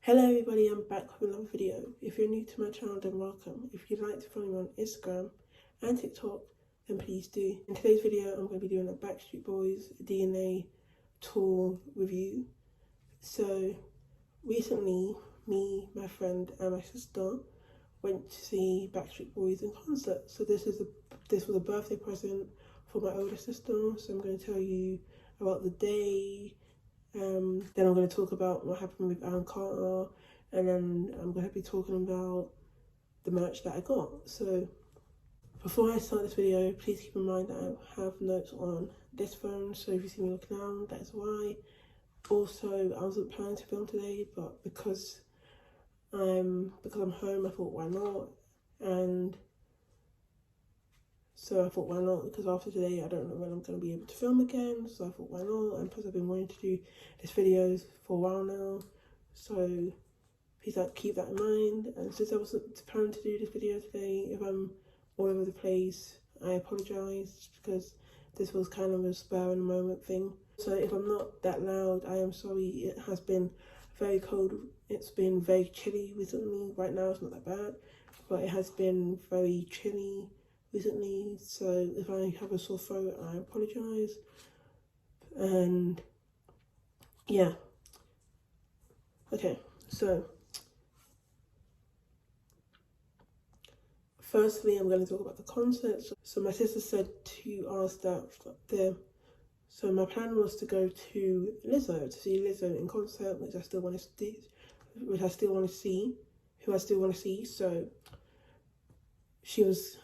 Hello everybody, I'm back with another video. If you're new to my channel, then welcome. If you'd like to follow me on Instagram and TikTok, then please do. In today's video, I'm going to be doing a Backstreet Boys DNA tour review. So recently, me, my friend and my sister went to see Backstreet Boys in concert. So this was a birthday present for my older sister. So I'm going to tell you about the day. Then I'm going to talk about what happened with Aaron Carter, and then I'm going to be talking about the merch that I got. So before I start this video, please keep in mind that I have notes on this phone, so if you see me looking down, that is why. Also, I wasn't planning to film today, but because I'm home, I thought why not, and so I thought why not, because after today I don't know when I'm going to be able to film again, so I thought why not, and plus I've been wanting to do these videos for a while now, so please keep that in mind. And since I wasn't planning to do this video today, if I'm all over the place, I apologise, because this was kind of a spur in the moment thing. So if I'm not that loud, I am sorry. It has been very cold, it's been very chilly recently. Right now it's not that bad, but it has been very chilly recently, so if I have a sore throat, I apologise. And yeah, okay, so firstly I'm going to talk about the concert. So my sister said to ask so my plan was to go to see Lizzo in concert, which I still want to see, so she was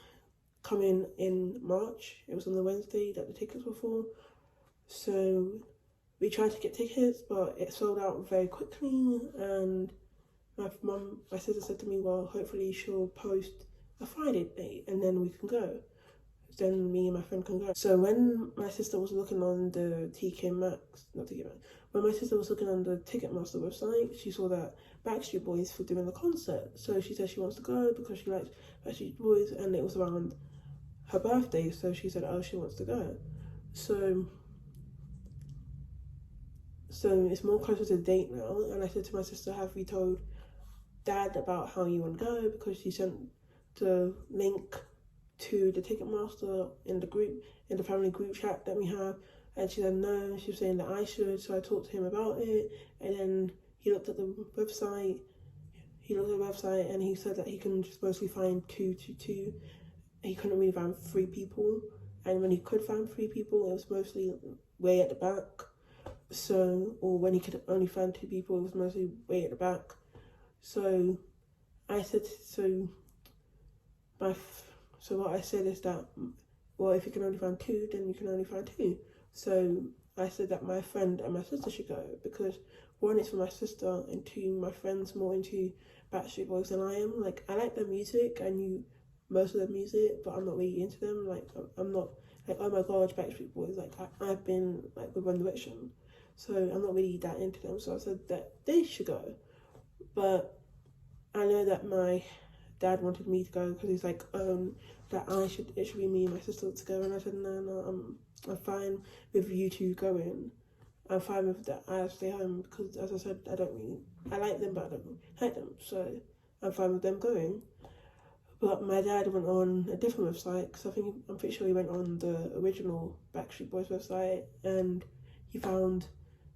coming in March. It was on the Wednesday that the tickets were for. So we tried to get tickets, but it sold out very quickly. And my sister said to me, well, hopefully she'll post a Friday date and then we can go. Then me and my friend can go. So when my sister was looking on the when my sister was looking on the Ticketmaster website, she saw that Backstreet Boys were doing the concert. So she said she wants to go because she likes Backstreet Boys, and it was around her birthday, so she said, oh, she wants to go. So it's more closer to the date now, and I said to my sister, have you told Dad about how you want to go? Because she sent the link to the Ticketmaster in the family group chat that we have, and she said no. She was saying that I should, so I talked to him about it, and then he looked at the website. And he said that he can just mostly find two. He couldn't really find 3 people, and when he could find 3 people, it was mostly way at the back. Or when he could only find 2 people, it was mostly way at the back. So I said, what I said is that, well, if you can only find 2, then you can only find 2. So I said that my friend and my sister should go, because 1, it's for my sister, and 2, my friend's more into Backstreet Boys than I am. Like, I like their music, I knew most of their music, but I'm not really into them. Like, I'm not like, oh my gosh, Backstreet Boys, like I've been like with One Direction, so I'm not really that into them. So I said that they should go, but I know that my dad wanted me to go because he's like, that it should be me and my sister to go, and I said no, I'm fine with you 2 going. I'm fine with that. I stay home because, as I said, I like them, but I don't hate them, so I'm fine with them going. But my dad went on a different website, because I'm pretty sure he went on the original Backstreet Boys website, and he found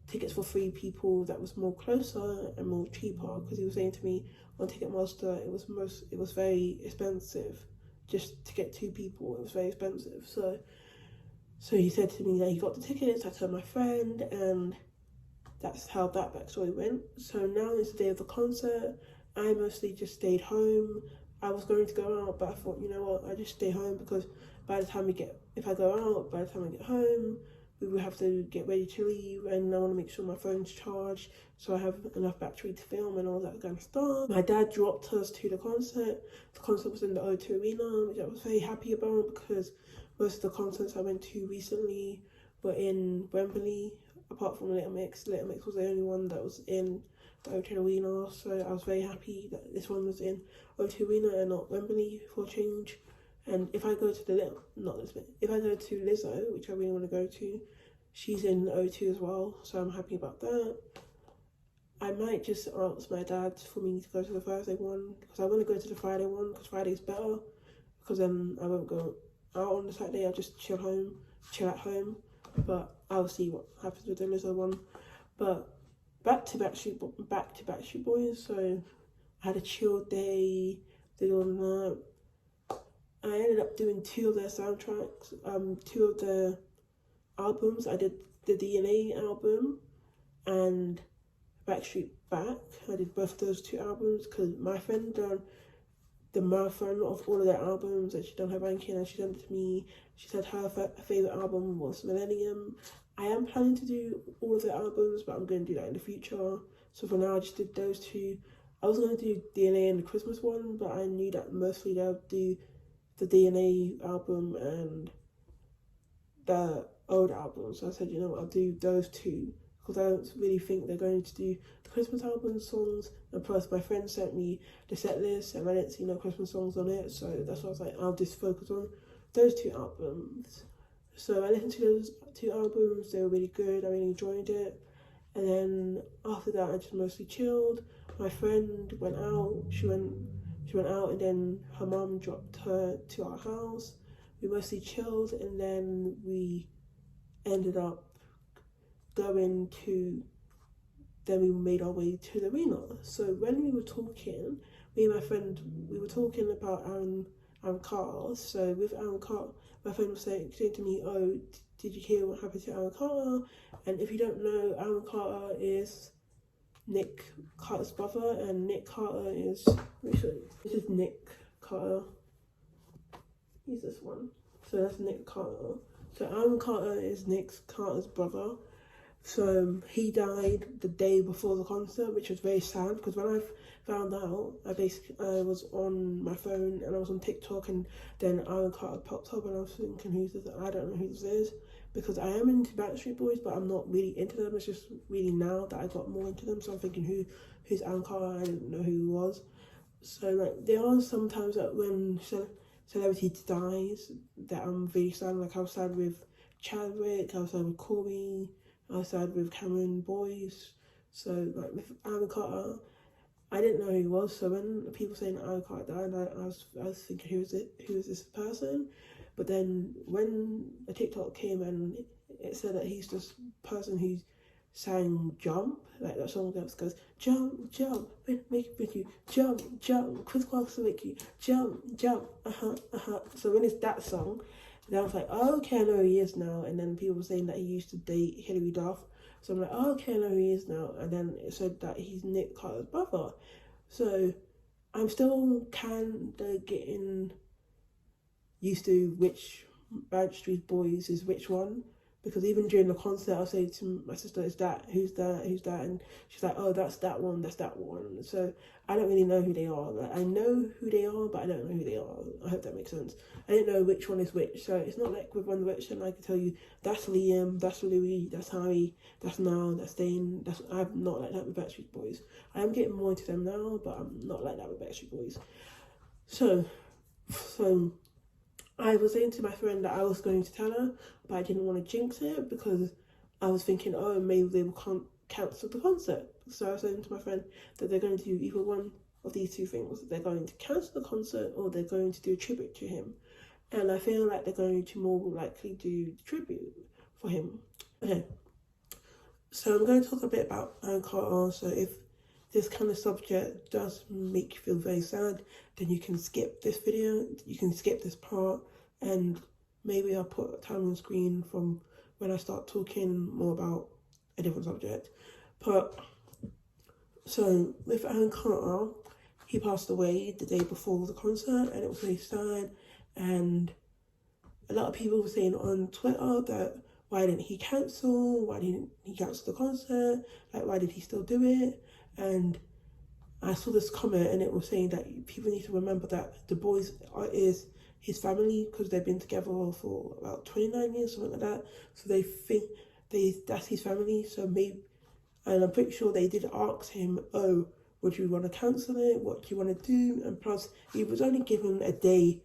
tickets for 3 people that was more closer and more cheaper, because he was saying to me on Ticketmaster it was very expensive just to get 2 people. It was very expensive. So he said to me that he got the tickets. I told my friend, and that's how that backstory went. So now it's the day of the concert. I mostly just stayed home. I was going to go out, but I thought, you know what, I just stay home, because by the time I get home, we will have to get ready to leave, and I want to make sure my phone's charged, so I have enough battery to film and all that kind of stuff. My dad dropped us to the concert. The concert was in the O2 Arena, which I was very happy about, because most of the concerts I went to recently were in Wembley, apart from Little Mix. Little Mix was the only one that was in the O2 Arena, so I was very happy that this one was in O2 Arena and not Wembley for a change. And if I go to Lizzo, which I really want to go to, she's in O2 as well, so I'm happy about that. I might just ask my dad for me to go to the Thursday one, because I want to go to the Friday one, because Friday's better, because then I won't go out on the Saturday. I'll just chill at home, but I'll see what happens with the Lizzo one. But back to Backstreet Boys. So I had a chill day, did all that. I ended up doing 2 of their soundtracks, 2 of the albums. I did the DNA album and Backstreet Back. I did both of those 2 albums because my friend done the marathon of all of their albums, and she done her ranking and she sent it to me. She said her favourite album was Millennium. I am planning to do all of their albums, but I'm going to do that in the future. So for now, I just did those 2. I was going to do DNA and the Christmas one, but I knew that mostly they'll do the DNA album and the old album. So I said, you know what, I'll do those 2. Because I don't really think they're going to do the Christmas album songs, and plus my friend sent me the set list and I didn't see no Christmas songs on it, so that's why I was like, I'll just focus on those 2 albums. So I listened to those 2 albums, they were really good, I really enjoyed it. And then after that I just mostly chilled. My friend went out, she went out, and then her mum dropped her to our house. We mostly chilled, and then we ended up we made our way to the arena. So when we were talking, me and my friend, we were talking about Aaron Carter. So with Aaron Carter, my friend was saying to me, oh, did you hear what happened to Aaron Carter? And if you don't know, Aaron Carter is Nick Carter's brother, and Nick Carter is, this is Nick Carter. He's this one. So that's Nick Carter. So Aaron Carter is Nick Carter's brother. So he died the day before the concert, which was very sad, because when I found out, I was on my phone and I was on TikTok, and then Aaron Carter popped up and I was thinking, who's this? I don't know who this is, because I am into Backstreet Boys, but I'm not really into them. It's just really now that I got more into them, so I'm thinking, who's Aaron Carter? I didn't know who he was. So like, there are sometimes that when celebrity dies that I'm really sad. Like I was sad with Chadwick, I was sad with Corey, I was sad with Cameron Boyce. So like with Aaron Carter, I didn't know who he was. So when people saying Aaron Carter died, I was thinking, who is this person? But then when a TikTok came and it said that he's this person who sang Jump, like that song that goes jump, jump, make you jump, jump, Chris Clark's to make you jump, jump, So when it's that song, then I was like, oh, okay, I know who he is now. And then people were saying that he used to date Hilary Duff. So I'm like, oh, okay, I know who he is now. And then it said that he's Nick Carter's brother. So I'm still kind of getting used to which Backstreet Boys is which one. Because even during the concert, I'll say to my sister, who's that? And she's like, oh, that's that one. So I don't really know who they are. Like, I know who they are, but I don't know who they are. I hope that makes sense. I don't know which one is which. So it's not like with One Direction, I can tell you, that's Liam, that's Louis, that's Harry, that's Niall, that's Dane. I'm not like that with Backstreet Boys. I am getting more into them now, but I'm not like that with Backstreet Boys. So I was saying to my friend that I was going to tell her, but I didn't want to jinx it because I was thinking, oh, maybe they will cancel the concert. So I was saying to my friend that they're going to do either one of these 2 things. They're going to cancel the concert or they're going to do a tribute to him. And I feel like they're going to more likely do the tribute for him. Okay, so I'm going to talk a bit about Aaron Carter. So if this kind of subject does make you feel very sad, then you can skip this video, you can skip this part, and maybe I'll put a time on screen from when I start talking more about a different subject. But, so with Aaron Carter, he passed away the day before the concert, and it was really sad, and a lot of people were saying on Twitter that why didn't he cancel the concert, like why did he still do it? And I saw this comment and it was saying that people need to remember that the boys is his family because they've been together for about 29 years, something like that. So they think that's his family. So maybe, and I'm pretty sure they did ask him, oh, would you want to cancel it? What do you want to do? And plus, he was only given a day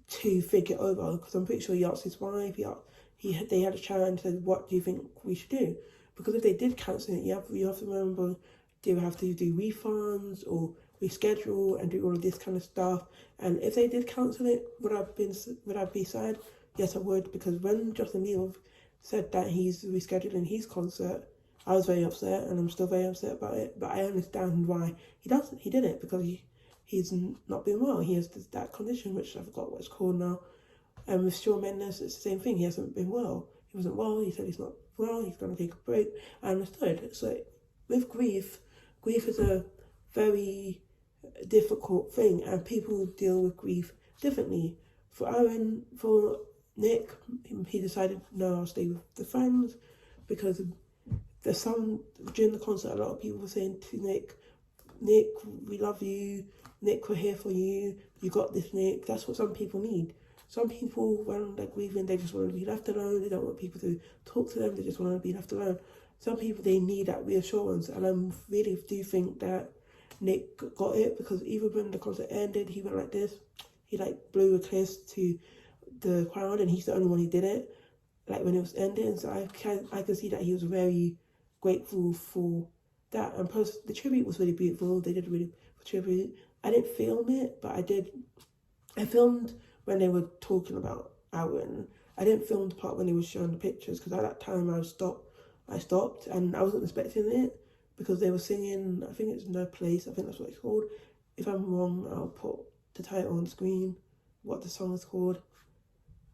to think it over because I'm pretty sure he asked his wife, they had a chat and said, what do you think we should do? Because if they did cancel it, you have to remember they would have to do refunds or reschedule and do all of this kind of stuff. And if they did cancel it, would I be sad? Yes, I would, because when Justin Bieber said that he's rescheduling his concert, I was very upset, and I'm still very upset about it. But I understand why he did it, because he's not been well. He has that condition, which I forgot what it's called now. And with Shawn Mendes, it's the same thing. He hasn't been well. He wasn't well. He said he's not well. He's going to take a break. I understood. So with grief is a very difficult thing, and people deal with grief differently. For Nick, he decided, no, I'll stay with the fans, because there's some, during the concert, a lot of people were saying to Nick, we love you. Nick, we're here for you. You got this, Nick. That's what some people need. Some people, when they're grieving, they just want to be left alone. They don't want people to talk to them. They just want to be left alone. Some people, they need that reassurance. And I really do think that Nick got it, because even when the concert ended, he went like this. He like blew a kiss to the crowd, and he's the only one who did it, like when it was ending. So I can see that he was very grateful for that. And plus, the tribute was really beautiful. They did a really good tribute. I didn't film it, but I filmed when they were talking about Aaron. I didn't film the part when they were showing the pictures, because at that time I stopped, and I wasn't expecting it, because they were singing, I think it's No Place, I think that's what it's called. If I'm wrong, I'll put the title on the screen, what the song is called,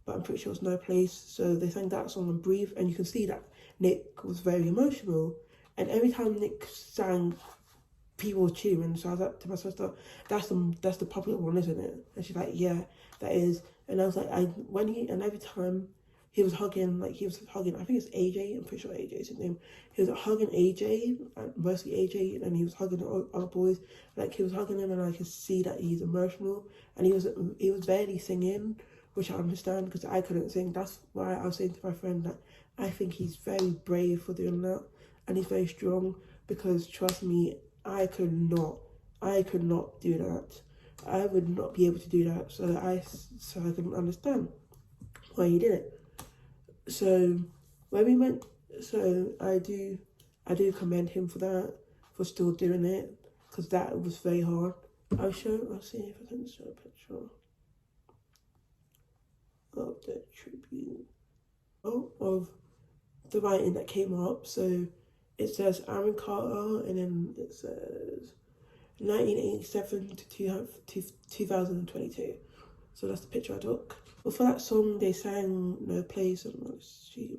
but I'm pretty sure it's No Place. So they sang that song and Breathe, and you can see that Nick was very emotional, and every time Nick sang, people were cheering. So I was like to my sister, that's the popular one, isn't it? And she's like, yeah, that is. And I was like, and every time he was hugging, I think it's AJ, I'm pretty sure AJ is his name. He was hugging AJ, mostly AJ, and he was hugging the other boys. Like, he was hugging him, and I could see that he's emotional. And he was barely singing, which I understand, because I couldn't sing. That's why I was saying to my friend that I think he's very brave for doing that, and he's very strong, because trust me, I could not do that. I would not be able to do that. So I couldn't understand why he did it. So when we went, so I do commend him for that, for still doing it, because that was very hard. I'll see if I can show a picture of the tribute of the writing that came up. So it says Aaron Carter, and then it says 1987 to 2022. So that's the picture I took. But for that song, they sang No Place. I don't know, let's see.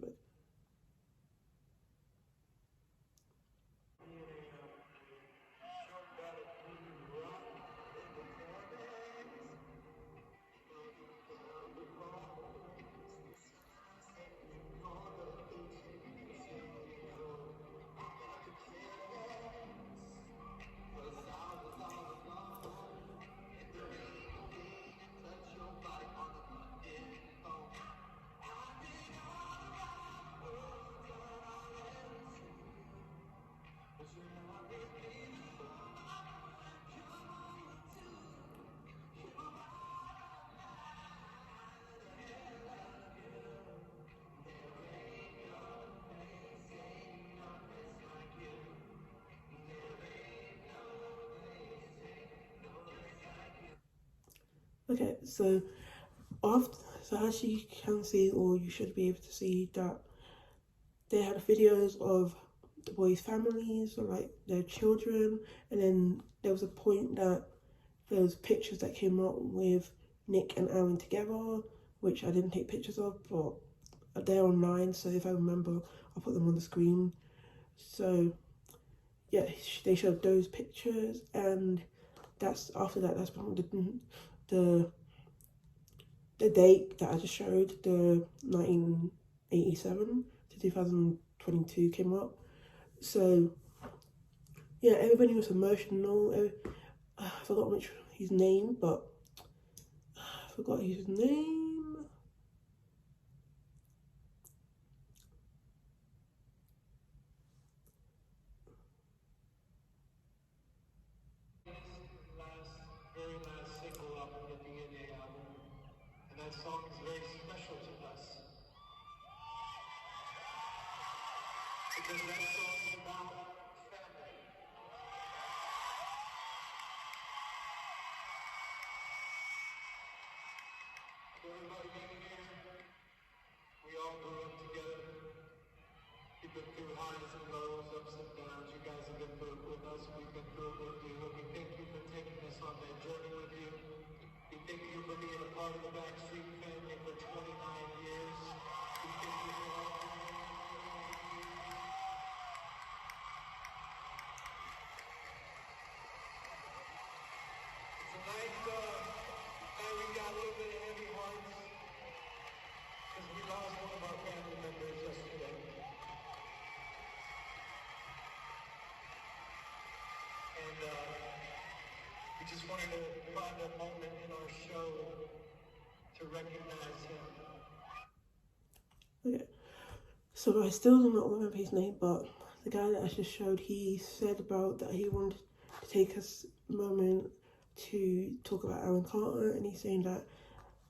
Okay, so as you can see, or you should be able to see, that they had videos of the boys' families, or like their children, and then there was a point that there was pictures that came up with Nick and Aaron together, which I didn't take pictures of, but they're online, so if I remember, I'll put them on the screen. So yeah, they showed those pictures, and that's the date that I just showed, the 1987 to 2022 came up. So yeah, everybody was emotional. I forgot his name, but I forgot his name. Very last single off of the DNA album, and that song is very special to us, because that song is about family. Everybody being here, we all grew up together. We've been through highs and lows, ups and downs. You guys have been through it with us. We've been through it with you. And we thank you for taking us on that journey with you. We thank you for being a part of the Backstreet family for 29 years. We thank you for all the Tonight, we got a little bit of heavy hearts because we lost one of our family members yesterday. And we just wanted to find a moment in our show to recognize him. Okay. So I still do not remember his name, but the guy that I just showed, he said about that he wanted to take us a moment to talk about Aaron Carter, and he's saying that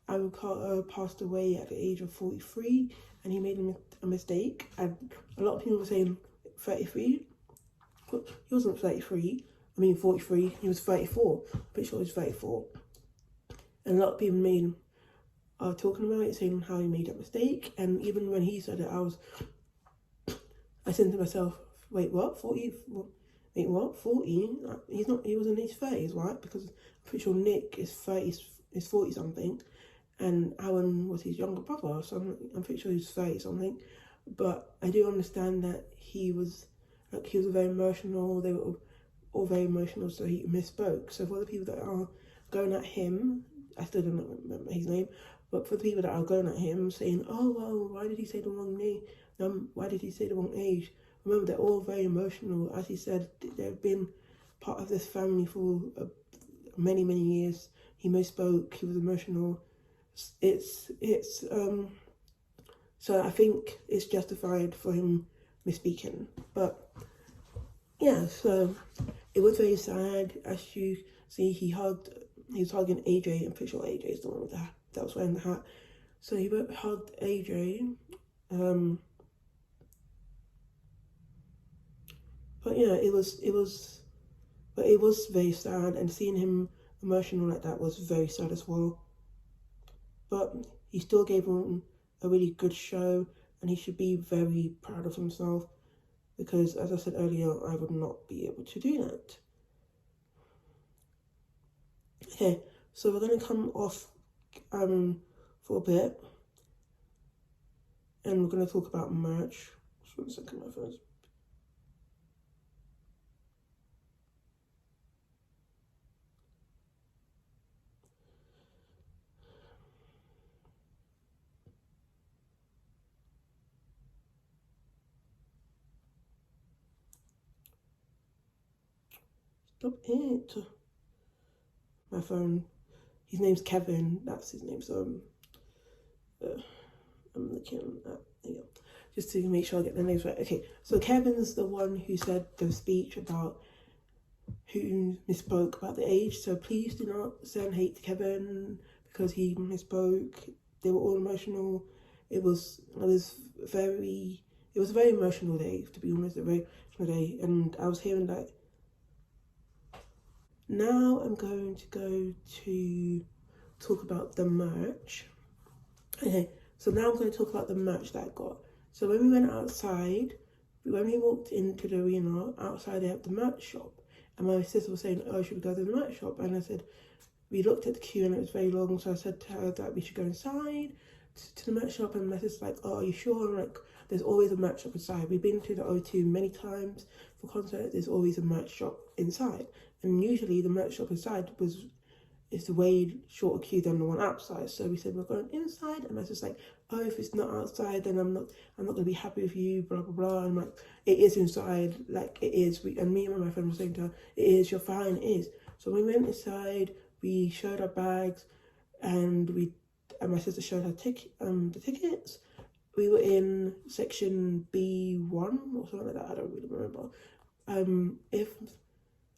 Aaron Carter passed away at the age of 43 and he made a mistake. And a lot of people were saying 33. He wasn't 33. I mean 43. He was 34. Pretty sure he was 34. And a lot of people are talking about it, saying how he made that mistake. And even when he said it, I said to myself, wait, what? 40? Wait, what? 40? He was in his 30s, right? Because I'm pretty sure Nick is 40 something. And Aaron was his younger brother, so I'm pretty sure he was 30 something. But I do understand that he was very emotional. They were all very emotional, so he misspoke. So for the people that are going at him, I still don't remember his name, but for the people that are going at him, saying, oh, well, why did he say the wrong name? Why did he say the wrong age? Remember, they're all very emotional. As he said, they've been part of this family for many, many years. He misspoke, he was emotional. So I think it's justified for him misspeaking. But yeah, so it was very sad. As you see, he was hugging AJ. I'm pretty sure AJ is the one with the hat that was wearing the hat. So he hugged AJ. But yeah, it was very sad, and seeing him emotional like that was very sad as well. But he still gave him a really good show, and he should be very proud of himself, because as I said earlier, I would not be able to do that. Okay, so we're going to come off for a bit, and we're going to talk about merch. Just 1 second, my friends. Stop it. My phone. His name's Kevin. That's his name. So I'm looking at, there you go, just to make sure I get the names right. Okay, so Kevin's the one who said the speech about who misspoke about the age. So please do not send hate to Kevin because he misspoke. They were all emotional. It was a very emotional day, to be honest. A very emotional day, and I was hearing that. Now I'm going to go to talk about the merch. Okay, so now I'm going to talk about the merch that I got. So when we went outside, when we walked into the arena, outside they have the merch shop. And my sister was saying, oh, should we go to the merch shop? And I said, we looked at the queue and it was very long. So I said to her that we should go inside to the merch shop. And my sister's like, oh, are you sure? I'm like, there's always a merch shop inside. We've been to the O2 many times for concerts. There's always a merch shop inside. And usually the merch shop inside is way shorter queue than the one outside. So we said we're going inside, and I was just like, oh, if it's not outside, then I'm not gonna be happy with you, blah blah blah. And I'm like, it is inside, like it is. And me and my friend were saying to her, it is, you're fine, it is. So we went inside, we showed our bags, and my sister showed her the tickets. We were in section B1 or something like that. I don't really remember.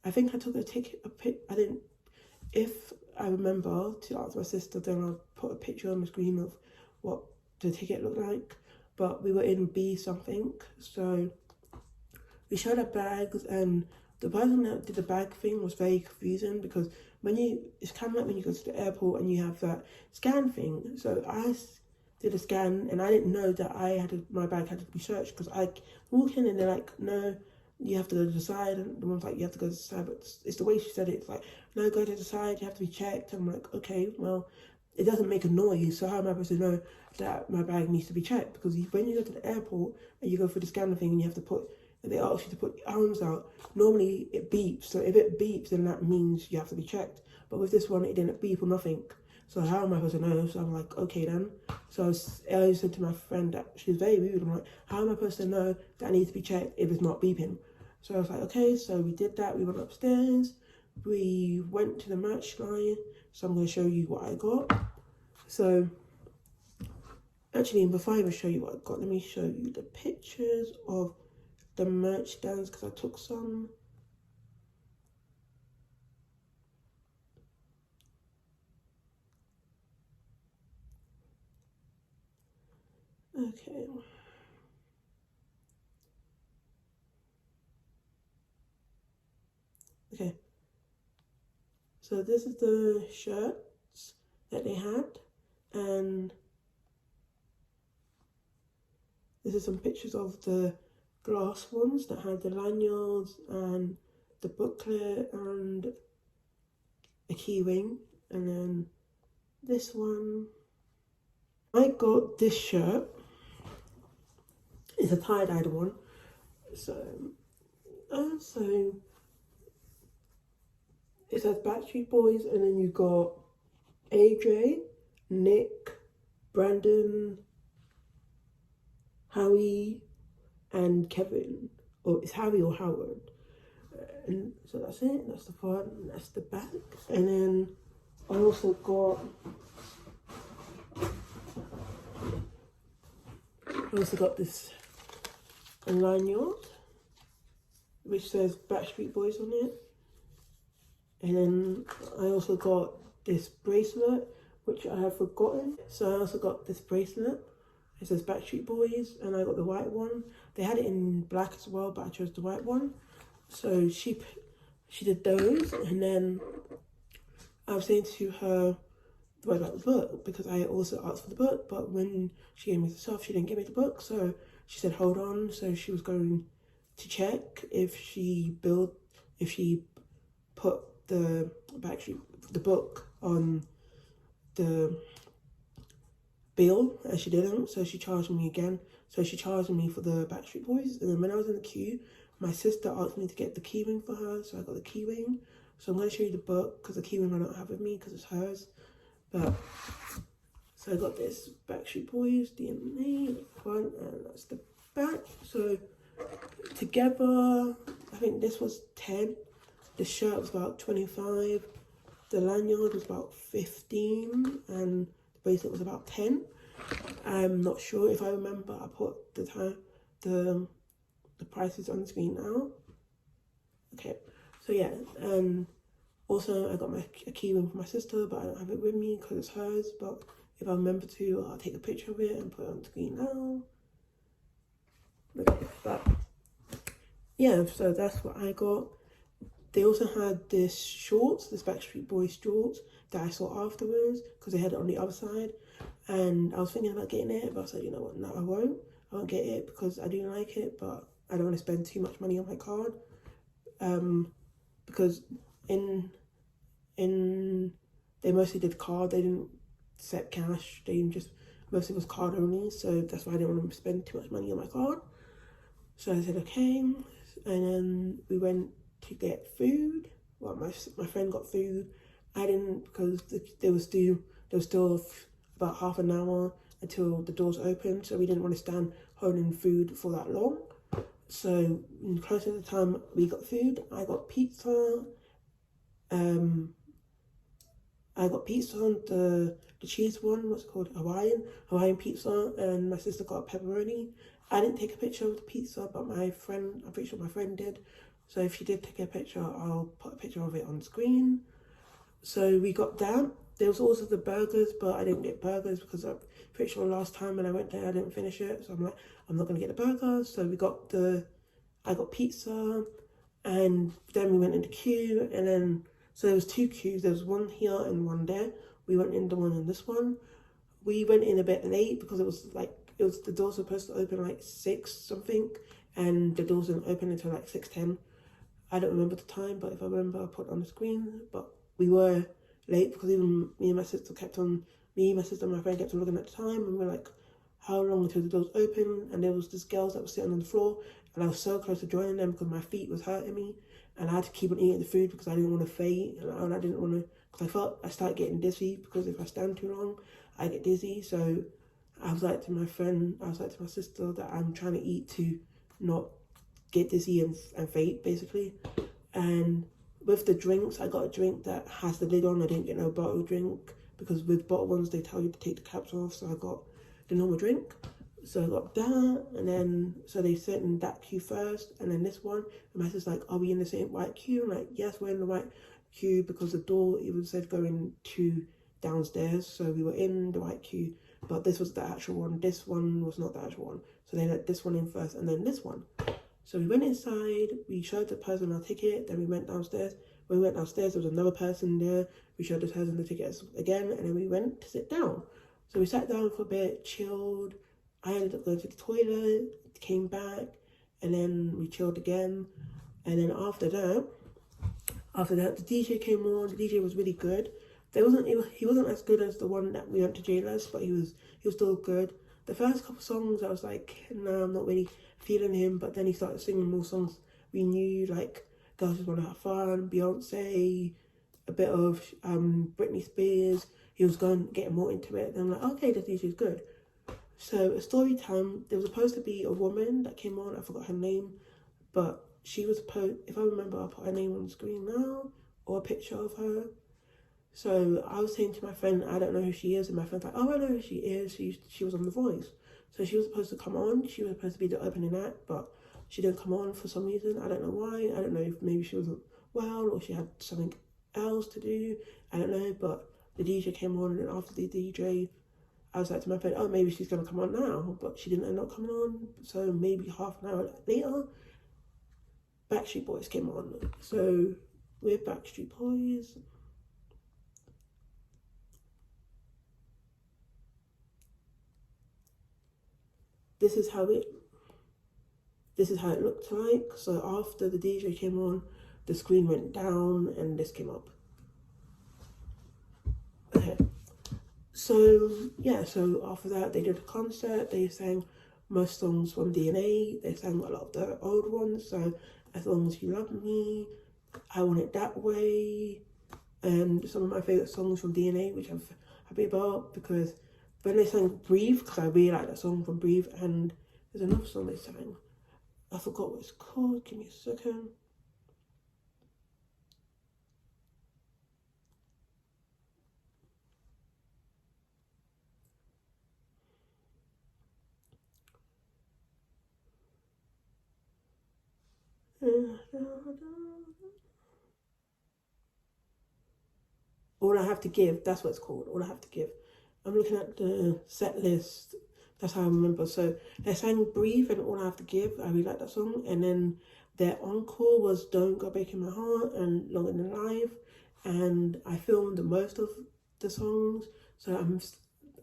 I think I took if I remember to ask my sister, then I'll put a picture on the screen of what the ticket looked like. But we were in B something, so we showed our bags and the person that did the bag thing was very confusing because it's kind of like when you go to the airport and you have that scan thing. So I did a scan and I didn't know that my bag had to be searched because I walk in and they're like, no, you have to go to the side. And the one's like, you have to go to the side, but it's the way she said it. It's like, no, go to the side, you have to be checked. I'm like, okay, well, it doesn't make a noise, so how am I supposed to know that my bag needs to be checked? Because when you go to the airport and you go through the scanner thing and they ask you to put your arms out, normally it beeps. So if it beeps, then that means you have to be checked. But with this one, it didn't beep or nothing. So how am I supposed to know? So I'm like, okay then. So I said to my friend that she was very rude. I'm like, how am I supposed to know that I need to be checked if it's not beeping? So I was like, okay, so we did that. We went upstairs. We went to the merch line. So I'm going to show you what I got. So, actually, before I even show you what I got, let me show you the pictures of the merch stands because I took some. Okay. Okay. So this is the shirts that they had, and this is some pictures of the glass ones that had the lanyards and the booklet and a key ring, and then this one. I got this shirt. It's a tie-dyed one. So it says Backstreet Boys, and then you got AJ, Nick, Brandon, Howie, and Kevin. Or it's Howie or Howard. And so that's it. That's the front. And that's the back. And then I also got this lanyard which says Backstreet Boys on it. And then I also got this bracelet, which I have forgotten. So I also got this bracelet. It says Backstreet Boys, and I got the white one. They had it in black as well, but I chose the white one. So she did those, and then I was saying to her about the book because I also asked for the book, but when she gave me the stuff, she didn't give me the book. So she said, hold on. So she was going to check if she put the book on the bill, and she didn't, so she charged me again. So she charged me for the Backstreet Boys, and then when I was in the queue, my sister asked me to get the key ring for her, so I got the key ring. So I'm going to show you the book, because the key ring I don't have with me, because it's hers. But, so I got this Backstreet Boys, DNA, the front, and that's the back. So, together, I think this was 10. The shirt was about 25. The lanyard was about 15, and the bracelet was about 10. I'm not sure if I remember. I put the prices on the screen now. Okay, so yeah, and also I got a key ring for my sister, but I don't have it with me because it's hers. But if I remember to, I'll take a picture of it and put it on the screen now. Okay, but yeah, so that's what I got. They also had this Backstreet Boys shorts that I saw afterwards because they had it on the other side. And I was thinking about getting it, but I said, you know what, no, I won't get it because I do like it, but I don't want to spend too much money on my card. Because they mostly did card, they didn't accept cash, they just mostly was card only, so that's why I didn't want to spend too much money on my card. So I said okay, and then we went to get food. Well, my friend got food. I didn't because there was still about half an hour until the doors opened, so we didn't want to stand holding food for that long. So close to the time we got food, I got pizza. I got pizza on the cheese one, what's it called, Hawaiian pizza, and my sister got pepperoni. I didn't take a picture of the pizza, but I'm pretty sure my friend did. So if she did take a picture, I'll put a picture of it on screen. So we got that. There was also the burgers, but I didn't get burgers because I'm pretty sure last time when I went there, I didn't finish it. So I'm like, I'm not going to get the burgers. So I got pizza, And then we went in the queue, and then, so there was 2 queues. There was one here and one there. We went in the one in this one. We went in a bit late because the doors were supposed to open like 6 something, and the doors didn't open until like 6:10. I don't remember the time, but if I remember, I'll put it on the screen. But we were late because even me, my sister, and my friend kept on looking at the time, and we were like, how long until the doors open? And there was this girls that was sitting on the floor, and I was so close to joining them because my feet was hurting me, and I had to keep on eating the food because I didn't want to faint, and I didn't want to, because I felt I started getting dizzy, because if I stand too long, I get dizzy. So I was like to my sister that I'm trying to eat to not get dizzy and faint, basically. And with the drinks, I got a drink that has the lid on. I didn't get no bottle drink, because with bottle ones, they tell you to take the caps off, so I got the normal drink. So I got that, and then, so they sent in that queue first, and then this one, and my sister's like, are we in the same white queue? I'm like, yes, we're in the white queue, because the door even said going to downstairs, so we were in the white queue, but this was the actual one. This one was not the actual one, so they let this one in first, and then this one. So we went inside, we showed the person our ticket, then we went downstairs. When we went downstairs, there was another person there. We showed the person the tickets again, and then we went to sit down. So we sat down for a bit, chilled. I ended up going to the toilet, came back, and then we chilled again. And then after that, the DJ came on. The DJ was really good. He wasn't as good as the one that we went to JLS, but he was still good. The first couple songs, I was like, no, I'm not really feeling him. But then he started singing more songs we knew, like Girls Just Wanna Have Fun, Beyonce, a bit of Britney Spears. He was getting more into it. And I'm like, okay, this DJ's good. So a story time, there was supposed to be a woman that came on. I forgot her name, but she was supposed, if I remember, I'll put her name on the screen now, or a picture of her. So I was saying to my friend, I don't know who she is, and my friend's like, oh, I know who she is. She was on The Voice. So she was supposed to come on. She was supposed to be the opening act, but she didn't come on for some reason. I don't know why. I don't know if maybe she wasn't well, or she had something else to do. I don't know, but the DJ came on, and after the DJ, I was like to my friend, oh, maybe she's going to come on now, but she didn't end up coming on. So maybe half an hour later, Backstreet Boys came on. So we're Backstreet Boys. This is how it looked like. So after the DJ came on, the screen went down and this came up. Okay. So yeah, so after that they did a concert. They sang most songs from DNA. They sang a lot of the old ones. So As Long As You Love Me, I Want It That Way, and some of my favourite songs from DNA, which I'm happy about, because when they sang Breathe, because I really like that song from Breathe, and there's another song they sang. I forgot what it's called. Give me a second. All I Have to Give, that's what it's called. All I Have to Give. I'm looking at the set list. That's how I remember. So they sang Breathe and All I Have to Give. I really like that song. And then their encore was Don't Go Breaking My Heart and Longer Than Life. And I filmed most of the songs. So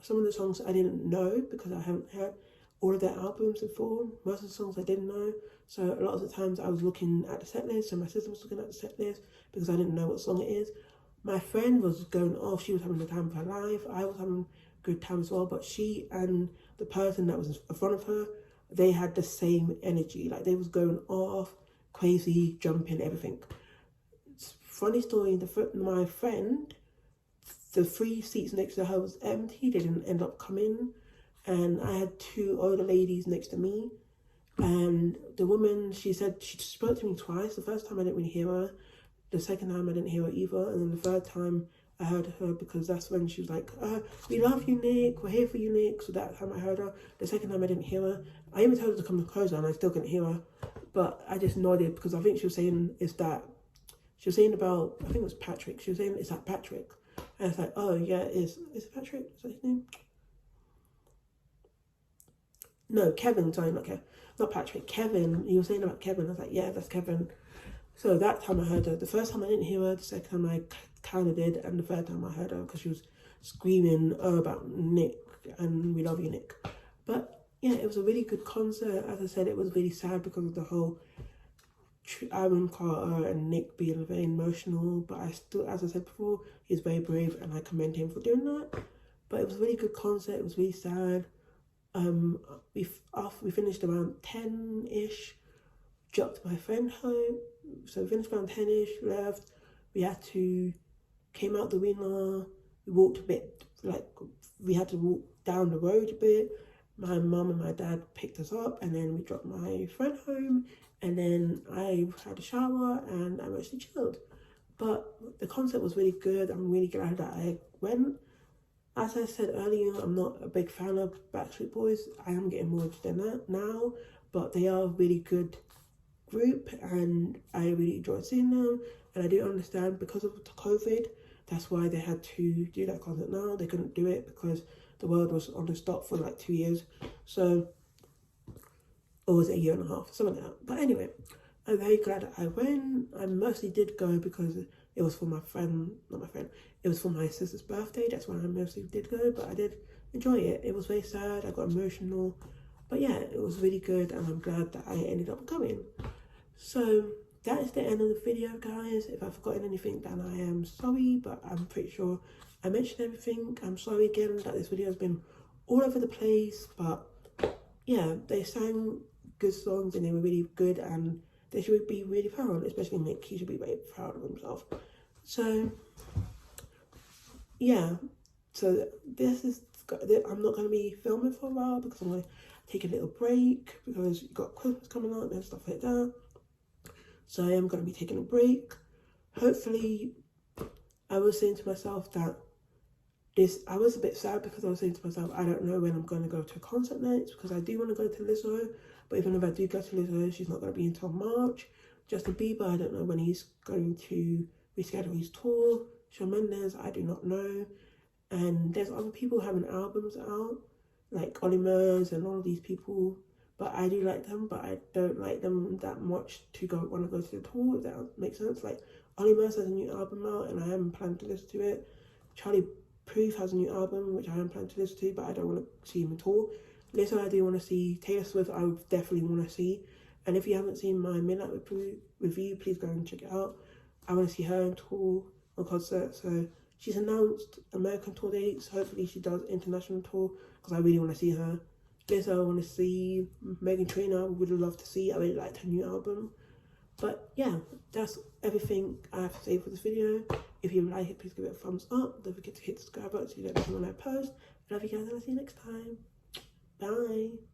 some of the songs I didn't know because I haven't heard all of their albums before. Most of the songs I didn't know. So a lot of the times I was looking at the set list, and my sister was looking at the set list because I didn't know what song it is. My friend was going off. She was having the time of her life. I was having a good time as well. But she and the person that was in front of her, they had the same energy. Like, they was going off, crazy, jumping, everything. Funny story, my friend, the 3 seats next to her was empty. They didn't end up coming. And I had 2 older ladies next to me. And the woman, she said, she spoke to me twice. The first time I didn't really hear her. The second time I didn't hear her either. And then the third time I heard her, because that's when she was like, we love you, Nick. We're here for you, Nick. So that time I heard her. The second time I didn't hear her. I even told her to come closer and I still couldn't hear her. But I just nodded because I think she was saying she was saying about, I think it was Patrick. She was saying, is that Patrick? And I was like, oh yeah, is it Patrick? Is that his name? No, Kevin, sorry, not Patrick, Kevin. He was saying about Kevin. I was like, yeah, that's Kevin. So that time I heard her. The first time I didn't hear her, the second time I kind of did, and the third time I heard her because she was screaming about Nick and we love you, Nick. But yeah, it was a really good concert. As I said, it was really sad because of the whole Aaron Carter and Nick being very emotional. But I still, as I said before, he's very brave and I commend him for doing that. But it was a really good concert. It was really sad. We finished around 10-ish, dropped my friend home. So we finished around 10-ish, left. Came out the winner. We walked a bit, like we had to walk down the road a bit. My mum and my dad picked us up and then we dropped my friend home and then I had a shower and I mostly chilled. But the concert was really good. I'm really glad that I went. As I said earlier, I'm not a big fan of Backstreet Boys. I am getting more into them now, but they are a really good group and I really enjoyed seeing them. And I do understand because of COVID, that's why they had to do that concert now. They couldn't do it because the world was on the stop for like 2 years. So, or was it a year and a half, something like that. But anyway, I'm very glad that I went. I mostly did go because it was for my friend, not my friend, it was for my sister's birthday. That's why I mostly did go, but I did enjoy it. It was very sad, I got emotional. But yeah, it was really good and I'm glad that I ended up going. So that is the end of the video, guys. If I've forgotten anything, then I am sorry, but I'm pretty sure I mentioned everything. I'm sorry again that this video has been all over the place, but yeah, they sang good songs and they were really good and they should be really proud, especially Nick. He should be very proud of himself. So yeah, so I'm not going to be filming for a while because I'm going to take a little break because you've got Christmas coming up and stuff like that. So I am going to be taking a break. Hopefully, I was saying to myself that I was a bit sad because I was saying to myself, I don't know when I'm going to go to a concert next because I do want to go to Lizzo. But even if I do go to Lizzo, she's not going to be until March. Justin Bieber, I don't know when he's going to reschedule his tour. Shawn Mendes, I do not know. And there's other people having albums out, like Ollie Murs and all of these people. But I do like them, but I don't like them that much to want to go to the tour, if that makes sense. Like, Ollie Murs has a new album out, and I am planning to listen to it. Charlie Puth has a new album, which I am planning to listen to, but I don't want to see him at all. Lizzo, I do want to see. Taylor Swift, I would definitely want to see. And if you haven't seen my Midnight review, please go and check it out. I want to see her on tour, on concert. So she's announced American tour dates. Hopefully she does international tour, because I really want to see her. Lizzo, I want to see. Meghan Trainor, I would love to see. I really liked her new album. But yeah, that's everything I have to say for this video. If you like it, please give it a thumbs up. Don't forget to hit the subscribe button so you don't miss when I post. I love you guys and I'll see you next time. Bye.